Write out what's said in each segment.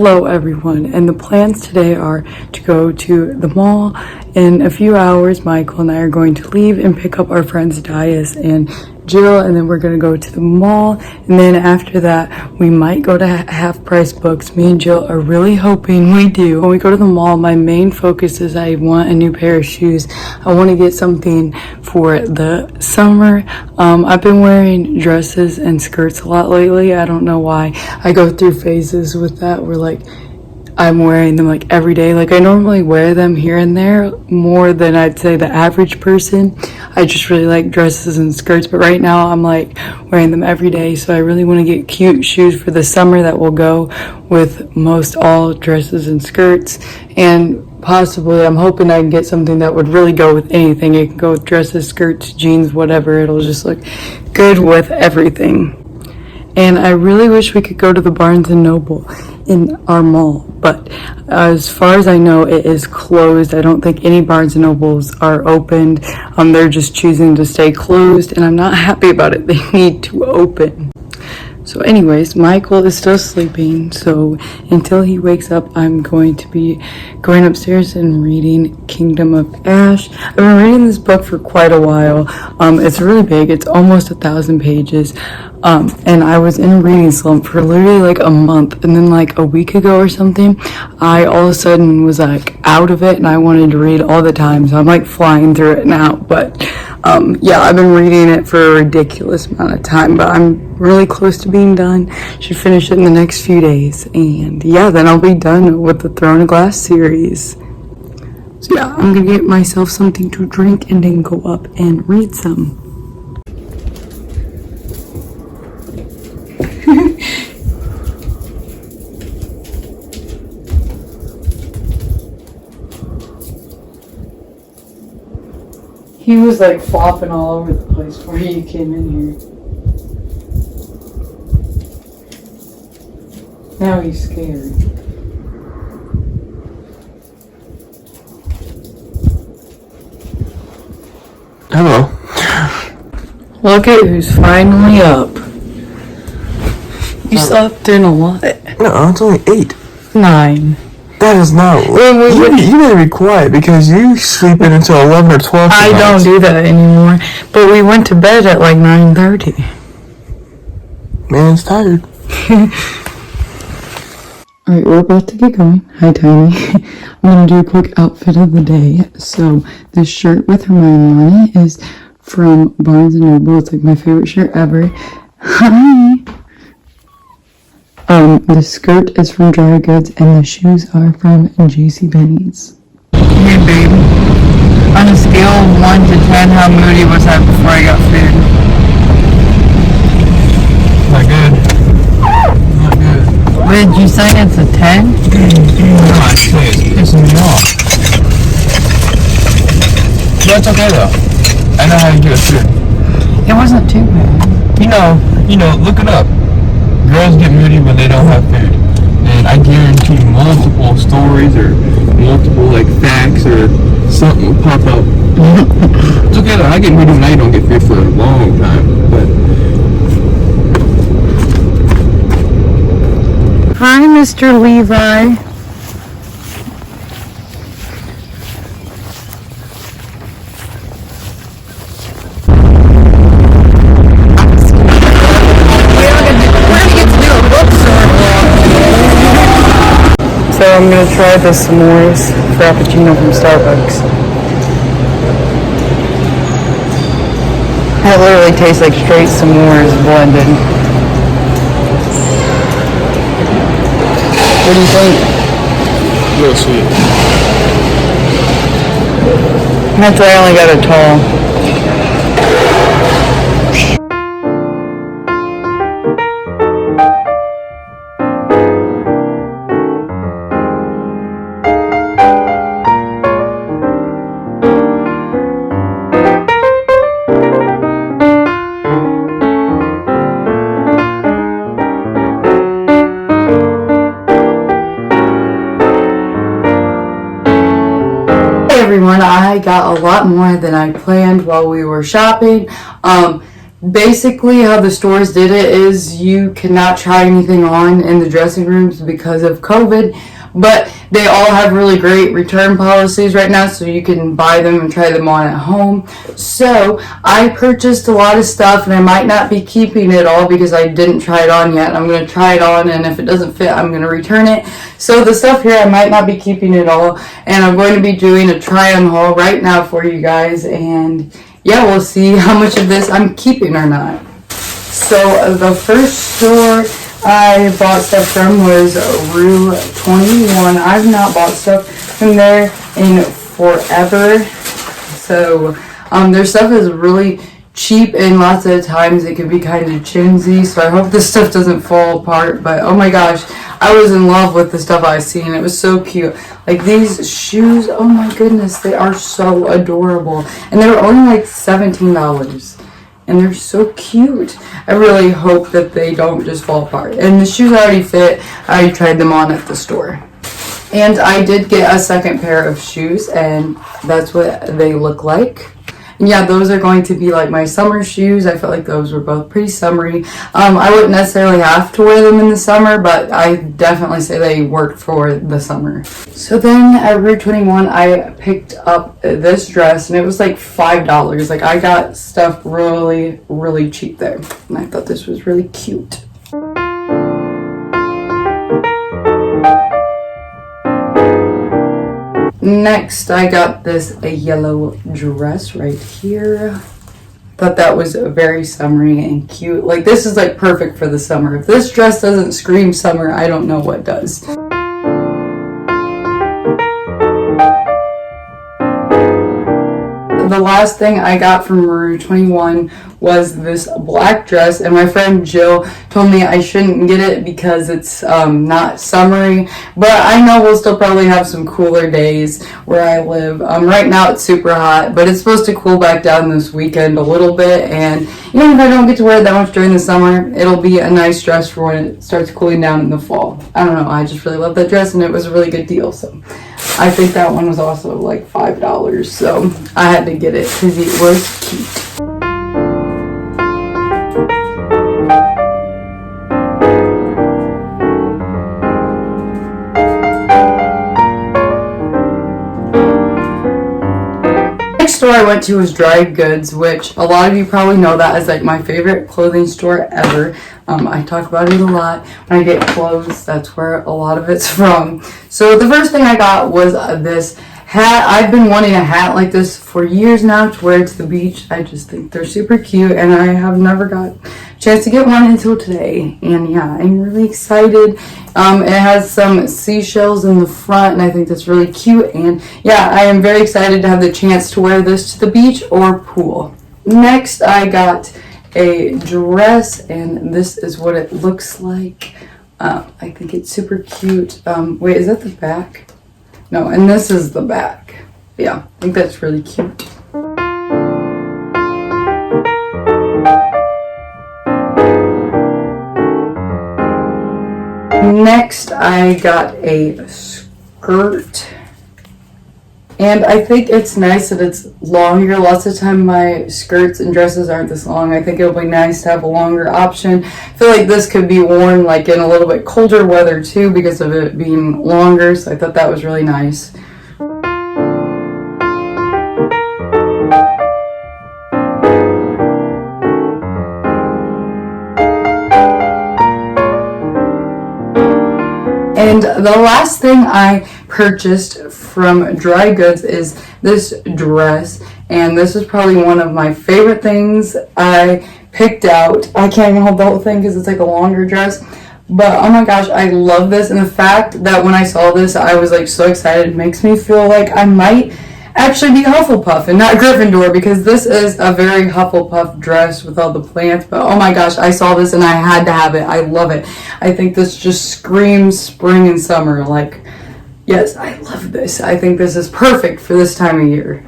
Hello everyone, and the plans today are to go to the mall. In a few hours, Michael and I are going to leave and pick up our friends Dias and Jill, and then we're going to go to the mall, and then after that we might go to Half Price Books. Me and Jill are really hoping we do. When we go to the mall, my main focus is I want a new pair of shoes. I want to get something for the summer. I've been wearing dresses and skirts a lot lately. I don't know why. I go through phases with that where like I'm wearing them like every day. Like I normally wear them here and there more than I'd say the average person. I just really like dresses and skirts, but right now I'm like wearing them every day. So I really want to get cute shoes for the summer that will go with most all dresses and skirts. And possibly I'm hoping I can get something that would really go with anything. It can go with dresses, skirts, jeans, whatever. It'll just look good with everything. And I really wish we could go to the Barnes & Noble in our mall, but as far as I know, it is closed. I don't think any Barnes & Nobles are opened. They're just choosing to stay closed, and I'm not happy about it. They need to open. So anyways, Michael is still sleeping, so until he wakes up, I'm going to be going upstairs and reading Kingdom of Ash. I've been reading this book for quite a while. It's really big. It's almost 1,000 pages. And I was in a reading slump for literally like a month, and then like a week ago or something, I all of a sudden was like out of it, and I wanted to read all the time, so I'm like flying through it now. But yeah, I've been reading it for a ridiculous amount of time, but I'm really close to being done. Should finish it in the next few days, and yeah, then I'll be done with the Throne of Glass series. So yeah, I'm gonna get myself something to drink and then go up and read some. He was like flopping all over the place before you came in here. Now he's scared. Hello. Look at who's finally up. You slept in a lot. No, it's only 8. 9. That is not. You better be quiet because you sleep in until 11 or 12. I don't do that anymore. But we went to bed at like 9:30. Man's tired. Alright, we're about to get going. Hi, Tiny. I'm going to do a quick outfit of the day. So, this shirt with Hermione on it is from Barnes & Noble. It's like my favorite shirt ever. Hi! The skirt is from Dry Goods, and the shoes are from JCPenney's. Hey, babe. On a scale of 1 to 10, how moody was I before I got food? Not good. Not good. What did you say? It's a 10? No, I'd say it's pissing me off. That's okay though. I know how to do it too. It wasn't too bad. You know, look it up. Girls get moody when they don't have food. And I guarantee multiple stories or multiple like facts or something will pop up. It's okay though, I get moody when I don't get food for a long time. But Hi, Mr. Levi. So I'm going to try the s'mores frappuccino from Starbucks. That literally tastes like straight s'mores blended. What do you think? real sweet. That's why I only got a tall. Everyone, I got a lot more than I planned while we were shopping. basically how the stores did it is you cannot try anything on in the dressing rooms because of COVID, but they all have really great return policies right now, so you can buy them and try them on at home. So I purchased a lot of stuff, and I might not be keeping it all because I didn't try it on yet. I'm going to try it on, and if it doesn't fit, I'm going to return it. So the stuff here, I might not be keeping it all, and I'm going to be doing a try on haul right now for you guys, and yeah, we'll see how much of this I'm keeping or not. So the first store I bought stuff from was Rue 21. I've not bought stuff from there in forever. So their stuff is really cheap, and lots of times it can be kind of chintzy. So I hope this stuff doesn't fall apart. But oh my gosh, I was in love with the stuff I seen. It was so cute. Like these shoes, oh my goodness, they are so adorable. And they were only like $17. And they're so cute. I really hope that they don't just fall apart. And the shoes already fit. I already tried them on at the store. And I did get a second pair of shoes, and that's what they look like. And yeah, those are going to be like my summer shoes. I felt like those were both pretty summery. I wouldn't necessarily have to wear them in the summer, but I definitely say they worked for the summer. So then at Rue 21, I picked up this dress, and it was like $5. Like I got stuff really, really cheap there. And I thought this was really cute. Next, I got this yellow dress right here. Thought that was very summery and cute. Like this is like perfect for the summer. If this dress doesn't scream summer, I don't know what does. The last thing I got from Rue 21 was this black dress, and my friend Jill told me I shouldn't get it because it's not summery, but I know we'll still probably have some cooler days where I live. Right now it's super hot, but it's supposed to cool back down this weekend a little bit, and even if I don't get to wear it that much during the summer, it'll be a nice dress for when it starts cooling down in the fall. I don't know, I just really love that dress, and it was a really good deal, so I think that one was also like $5, so I had to get it because it was cute. Next store I went to was Dry Goods, which a lot of you probably know that as like my favorite clothing store ever. I talk about it a lot. When I get clothes, that's where a lot of it's from. So the first thing I got was this hat. I've been wanting a hat like this for years now to wear to the beach. I just think they're super cute, and I have never got a chance to get one until today. And yeah, I'm really excited. It has some seashells in the front, and I think that's really cute. And yeah, I am very excited to have the chance to wear this to the beach or pool. Next, I got a dress, and this is what it looks like. I think it's super cute. Wait, is that the back? No, and this is the back. Yeah, I think that's really cute. Next, I got a skirt. And I think it's nice that it's longer. Lots of time my skirts and dresses aren't this long. I think it'll be nice to have a longer option. I feel like this could be worn like in a little bit colder weather too because of it being longer. So I thought that was really nice. And the last thing I purchased from Dry Goods is this dress, and this is probably one of my favorite things I picked out. I can't even hold the whole thing because it's like a longer dress, but oh my gosh, I love this. And the fact that when I saw this I was like so excited makes me feel like I might actually be Hufflepuff and not Gryffindor, because this is a very Hufflepuff dress with all the plants. But oh my gosh, I saw this and I had to have it. I love it. I think this just screams spring and summer. Like, yes, I love this. I think this is perfect for this time of year.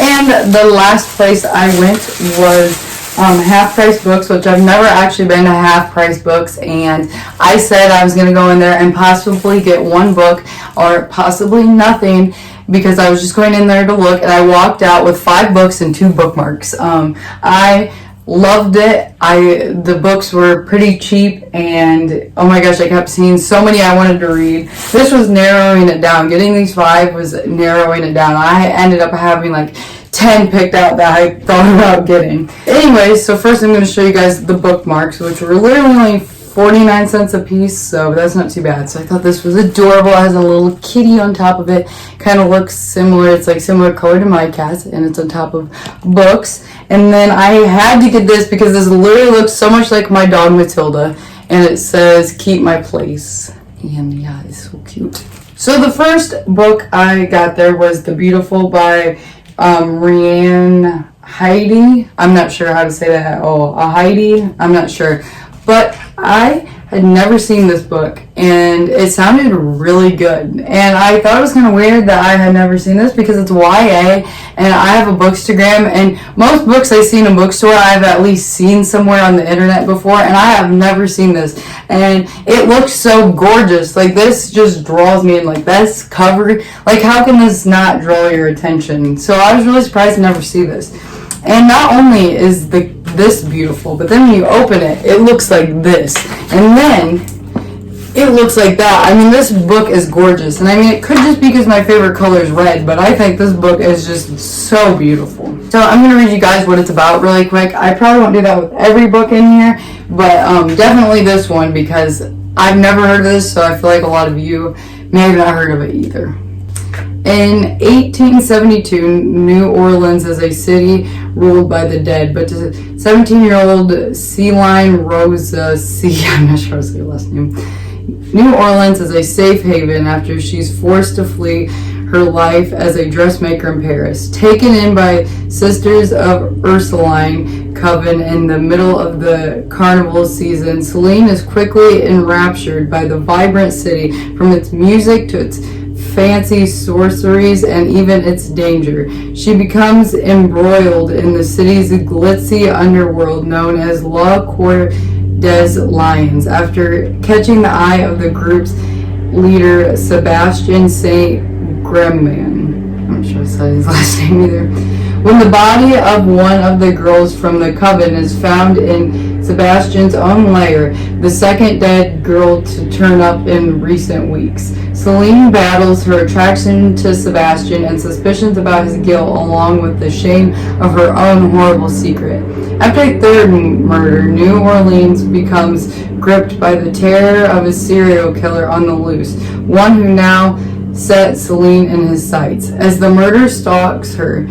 And the last place I went was Half Price Books, which I've never actually been to Half Price Books, and I said I was going to go in there and possibly get one book or possibly nothing, because I was just going in there to look, and I walked out with 5 books and 2 bookmarks. I loved it. The books were pretty cheap, and oh my gosh, I kept seeing so many I wanted to read. This was narrowing it down. Getting these 5 was narrowing it down. I ended up having like 10 picked out that I thought about getting. Anyways, so first I'm going to show you guys the bookmarks, which were literally only 49 cents a piece, so that's not too bad. So I thought this was adorable. It has a little kitty on top of it. Kind of looks similar. It's like similar color to my cat, and it's on top of books. And then I had to get this because this literally looks so much like my dog Matilda, and it says "Keep My Place." And yeah, it's so cute. So the first book I got there was The Beautiful by Riane Heidi. I'm not sure how to say that. Heidi. I'm not sure. But I had never seen this book, and it sounded really good. And I thought it was kind of weird that I had never seen this because it's YA, and I have a Bookstagram, and most books I see in a bookstore I've at least seen somewhere on the internet before, and I have never seen this. And it looks so gorgeous. Like, this just draws me in. Like, this cover, like, how can this not draw your attention? So I was really surprised to never see this. And not only is this beautiful, but then when you open it, it looks like this. And then it looks like that. I mean, this book is gorgeous. And I mean, it could just be because my favorite color is red, but I think this book is just so beautiful. So I'm going to read you guys what it's about really quick. I probably won't do that with every book in here, but definitely this one, because I've never heard of this, so I feel like a lot of you may have not heard of it either. In 1872, New Orleans is a city ruled by the dead, but to 17-year-old Celine Rosa C. I'm not sure how to say her last name. New Orleans is a safe haven after she's forced to flee her life as a dressmaker in Paris. Taken in by Sisters of Ursuline Coven in the middle of the carnival season, Celine is quickly enraptured by the vibrant city, from its music to its fancy sorceries and even its danger. She becomes embroiled in the city's glitzy underworld known as La Cour des Lions after catching the eye of the group's leader Sebastian Saint Germain. I'm not sure I said his last name either. When the body of one of the girls from the coven is found in Sebastian's own lair, the second dead girl to turn up in recent weeks, Celine battles her attraction to Sebastian and suspicions about his guilt, along with the shame of her own horrible secret. After a third murder, New Orleans becomes gripped by the terror of a serial killer on the loose, one who now set Celine in his sights. As the murderer stalks her,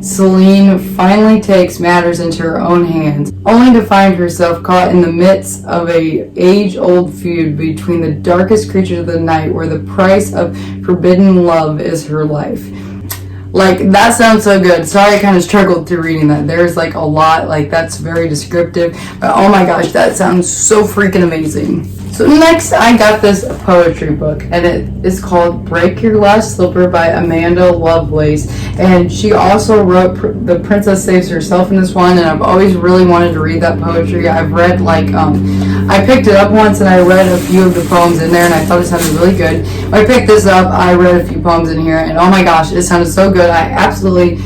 Celine finally takes matters into her own hands, only to find herself caught in the midst of a age-old feud between the darkest creatures of the night, where the price of forbidden love is her life. Like, that sounds so good. Sorry, I kind of struggled through reading that. There's like a lot, like, that's very descriptive, but oh my gosh, that sounds so freaking amazing. So next, I got this poetry book, and it is called Break Your Last Slipper by Amanda Lovelace, and she also wrote The Princess Saves Herself in this one, and I've always really wanted to read that poetry. I've read, like, I picked it up once, and I read a few of the poems in there, and I thought it sounded really good. When I picked this up, I read a few poems in here, and oh my gosh, it sounded so good. I absolutely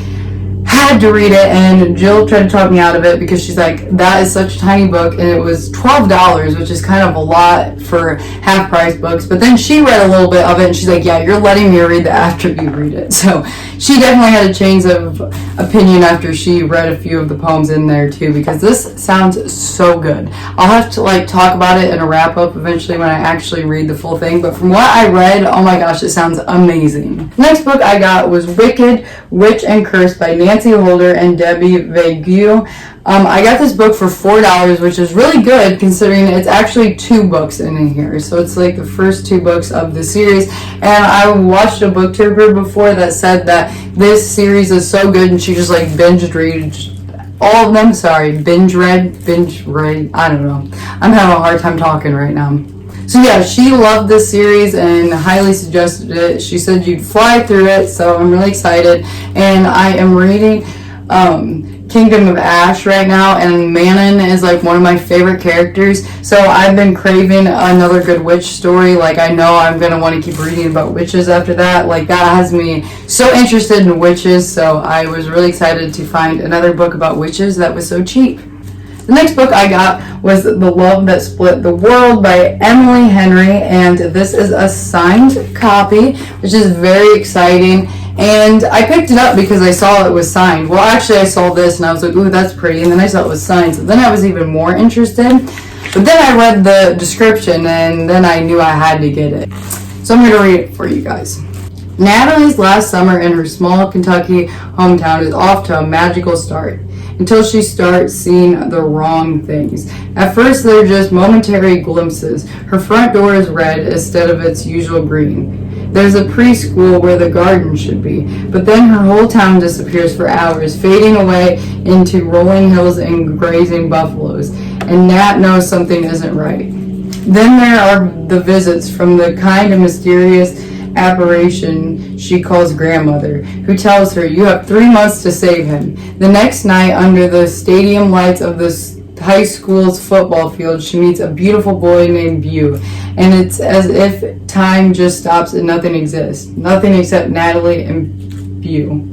had to read it, and Jill tried to talk me out of it because she's like, that is such a tiny book, and it was $12, which is kind of a lot for half price books. But then she read a little bit of it, and she's like, yeah, you're letting me read that after you read it. So she definitely had a change of opinion after she read a few of the poems in there too, because this sounds so good. I'll have to like talk about it in a wrap up eventually when I actually read the full thing, but from what I read, oh my gosh, it sounds amazing. The next book I got was Wicked, Witch and Cursed by Nancy Holder and Debbie Veguio. I got this book for $4, which is really good considering it's actually 2 books in here. So it's like the first 2 books of the series. And I watched a booktuber before that said that this series is so good, and she just like binge read all of them. Binge read. I don't know. I'm having a hard time talking right now. So yeah, she loved this series and highly suggested it. She said you'd fly through it, so I'm really excited. And I am reading Kingdom of Ash right now, and Manon is like one of my favorite characters. So I've been craving another good witch story. Like, I know I'm gonna want to keep reading about witches after that. Like, that has me so interested in witches. So I was really excited to find another book about witches that was so cheap. The next book I got was The Love That Split the World by Emily Henry, and this is a signed copy, which is very exciting. And I picked it up because I saw it was signed. Well, actually, I saw this and I was like, ooh, that's pretty. And then I saw it was signed, so then I was even more interested. But then I read the description, and then I knew I had to get it. So I'm going to read it for you guys. Natalie's last summer in her small Kentucky hometown is off to a magical start, until she starts seeing the wrong things. At first, they're just momentary glimpses. Her front door is red instead of its usual green. There's a preschool where the garden should be, but then her whole town disappears for hours, fading away into rolling hills and grazing buffaloes, and Nat knows something isn't right. Then there are the visits from the kind of mysterious apparition she calls grandmother, who tells her you have 3 months to save him. The next night, under the stadium lights of the high school's football field, she meets a beautiful boy named Beau, and it's as if time just stops and nothing exists. Nothing except Natalie and Beau.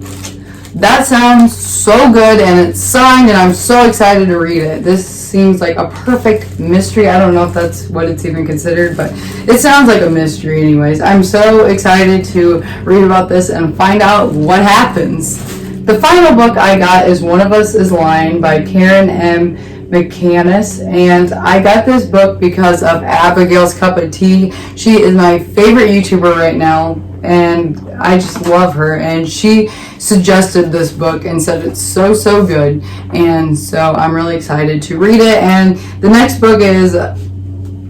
That sounds so good, and it's signed, and I'm so excited to read it. This seems like a perfect mystery. I don't know if that's what it's even considered, but it sounds like a mystery anyways. I'm so excited to read about this and find out what happens. The final book I got is One of Us is Lying by Karen M. McCannis, and I got this book because of Abigail's Cup of Tea. She is my favorite YouTuber right now, and I just love her, and she suggested this book and said it's so good, and so I'm really excited to read it. And the next book is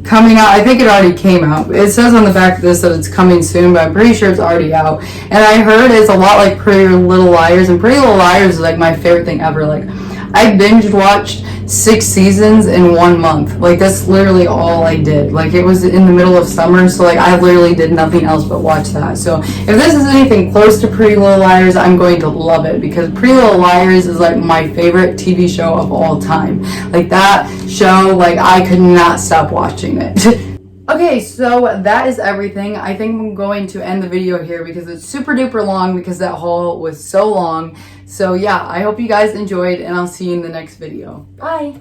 coming out. I think it already came out. It says on the back of this that it's coming soon, but I'm pretty sure it's already out. And I heard it's a lot like Pretty Little Liars, and Pretty Little Liars is like my favorite thing ever. Like, I binge watched 6 seasons in 1 month. Like, that's literally all I did. Like, it was in the middle of summer, so like I literally did nothing else but watch that. So if this is anything close to Pretty Little Liars, I'm going to love it, because Pretty Little Liars is like my favorite TV show of all time. Like, that show, like, I could not stop watching it. Okay, so that is everything. I think I'm going to end the video here because it's super duper long, because that haul was so long. So yeah, I hope you guys enjoyed, and I'll see you in the next video. Bye!